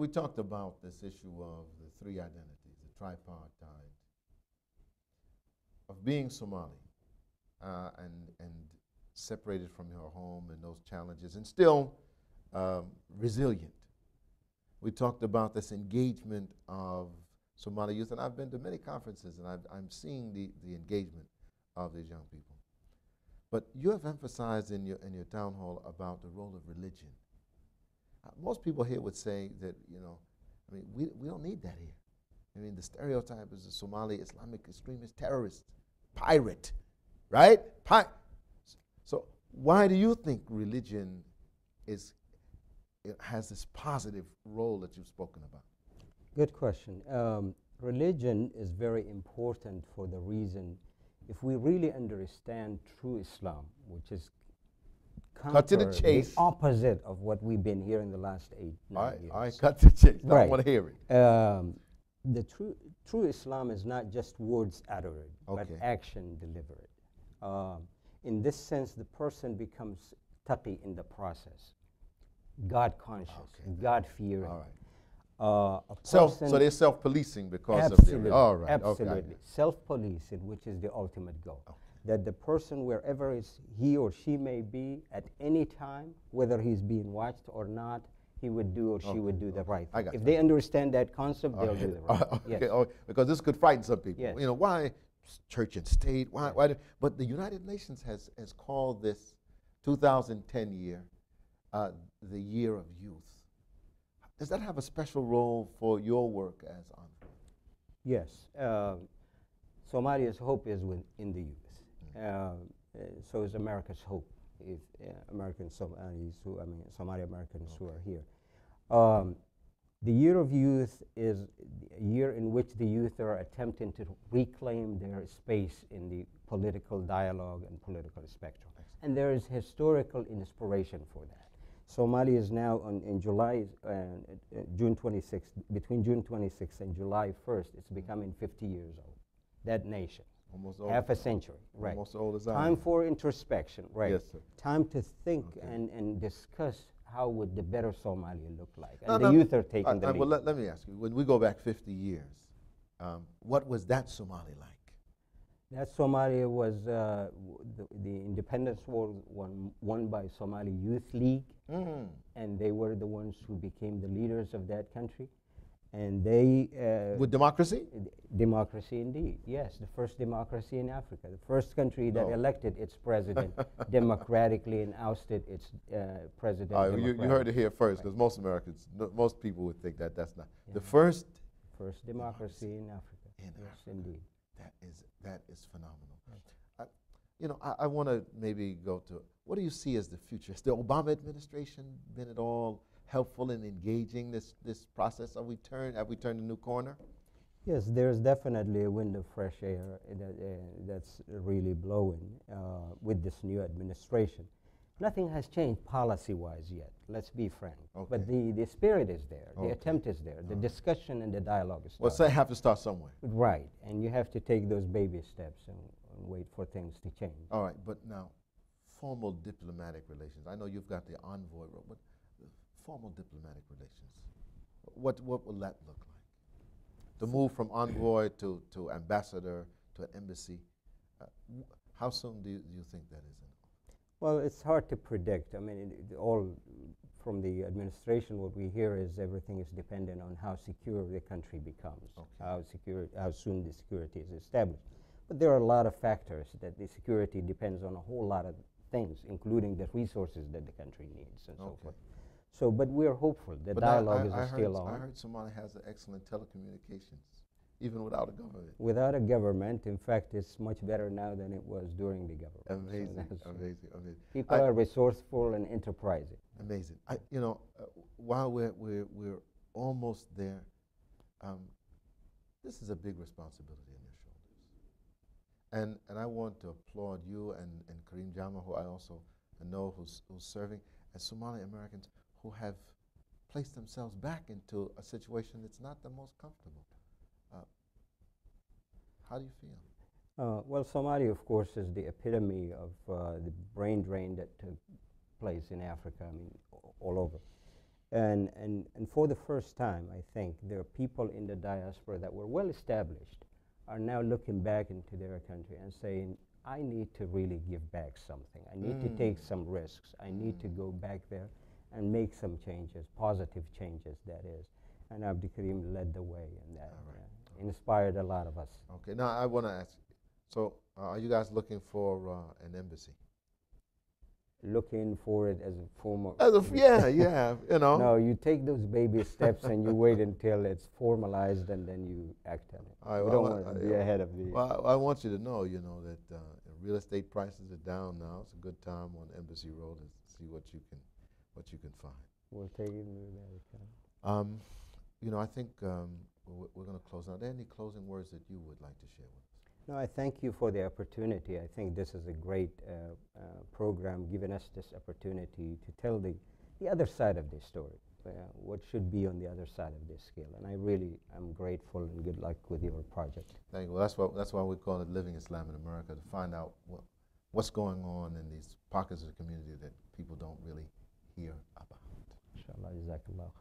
we talked about this issue of the three identities, the tripartite, of being Somali and separated from your home and those challenges, and still resilient. We talked about this engagement of Somali youth, and I've been to many conferences, and I'm seeing the engagement of these young people. But you have emphasized in your town hall about the role of religion. Most people here would say that, I mean, we don't need that here. I mean, the stereotype is a Somali Islamic extremist terrorist, pirate, right? So why do you think religion has this positive role that you've spoken about? Good question. Religion is very important for the reason, if we really understand true Islam, which is cut to the chase, the opposite of what we've been hearing in the last 8-9 years. All right, cut to the chase. Right. I want to hear it. The true Islam is not just words uttered, but action delivered. In this sense, the person becomes taqi in the process, God conscious, God fearing. All right. So they're self-policing because absolutely, of their... All right. Absolutely. Okay. Self-policing, which is the ultimate goal. Okay. That the person, wherever he or she may be at any time, whether he's being watched or not, he would do or she would do the right thing. If they understand that concept, they'll do the right thing. Yes. Because this could frighten some people. Yes. Why church and state? Why? But the United Nations has called this 2010 year the Year of Youth. Does that have a special role for your work as Envoy? Yes. Somalia's hope is in the youth. So is America's hope, if American Somalis, Somali Americans who are here. The Year of Youth is a year in which the youth are attempting to reclaim their space in the political dialogue and political spectrum. And there is historical inspiration for that. Somalia is now in July, June 26th, between June 26th and July 1st, it's becoming 50 years old. That nation. Almost old. Half a century, right. Almost old as I am. Time for introspection, right. Yes, sir. Time to think and discuss how would the better Somalia look like. And the youth are taking the lead. Well, let me ask you, when we go back 50 years, what was that Somali like? That Somalia was the independence war won by Somali Youth League, and they were the ones who became the leaders of that country. And they... with democracy? Democracy indeed, yes. The first democracy in Africa. The first country that elected its president democratically and ousted its president you heard it here first, because most Americans, most people would think that that's not. Yeah. The first democracy in Africa. Yes, indeed. That is phenomenal. Right. I want to maybe go to, what do you see as the future? Has the Obama administration been at all helpful in engaging this process? Have we turned a new corner? Yes, there's definitely a wind of fresh air that's really blowing with this new administration. Nothing has changed policy-wise yet, let's be frank. But the spirit is there, the attempt is there, the discussion and the dialogue is there. Well, so they have to start somewhere. Right, and you have to take those baby steps and wait for things to change. All right, but now, formal diplomatic relations. I know you've got the envoy role, but formal diplomatic relations, what will that look like? The move from envoy to ambassador to an embassy, how soon do you think that is? Well, it's hard to predict. I mean, all from the administration, what we hear is everything is dependent on how secure the country becomes, how soon the security is established. But there are a lot of factors that the security depends on a whole lot of things, including the resources that the country needs and so forth. So, but we're hopeful. The dialogue is still on. I heard Somalia has excellent telecommunications, even without a government. Without a government, in fact, it's much better now than it was during the government. Amazing, so amazing. People are resourceful and enterprising. Amazing. While we're almost there, this is a big responsibility on your shoulders. And I want to applaud you and Karim Jama, who I also know who's serving, as Somali Americans who have placed themselves back into a situation that's not the most comfortable. How do you feel? Well, Somalia, of course, is the epitome of the brain drain that took place in Africa, I mean, all over. And for the first time, I think, there are people in the diaspora that were well established are now looking back into their country and saying, I need to really give back something. I need to take some risks. I need to go back there and make some changes, positive changes, that is. And Abdul Karim led the way in that. Inspired a lot of us. Okay, now I want to ask, so are you guys looking for an embassy? Looking for it as a form of... Yeah, yeah, you know. No, you take those baby steps and you wait until it's formalized and then you act on it. We don't want to be ahead of the... Well, I want you to know, you know, that real estate prices are down now. It's a good time on Embassy Road to see what you can find. We'll take it into that account. You know, I think we're going to close now. Are there any closing words that you would like to share with us? No, I thank you for the opportunity. I think this is a great program, giving us this opportunity to tell the other side of this story, what should be on the other side of this scale. And I really am grateful, and good luck with your project. Thank you. Well, that's why we call it Living Islam in America, to find out what's going on in these pockets of the community that people don't really hear about. Inshallah, jazakallah.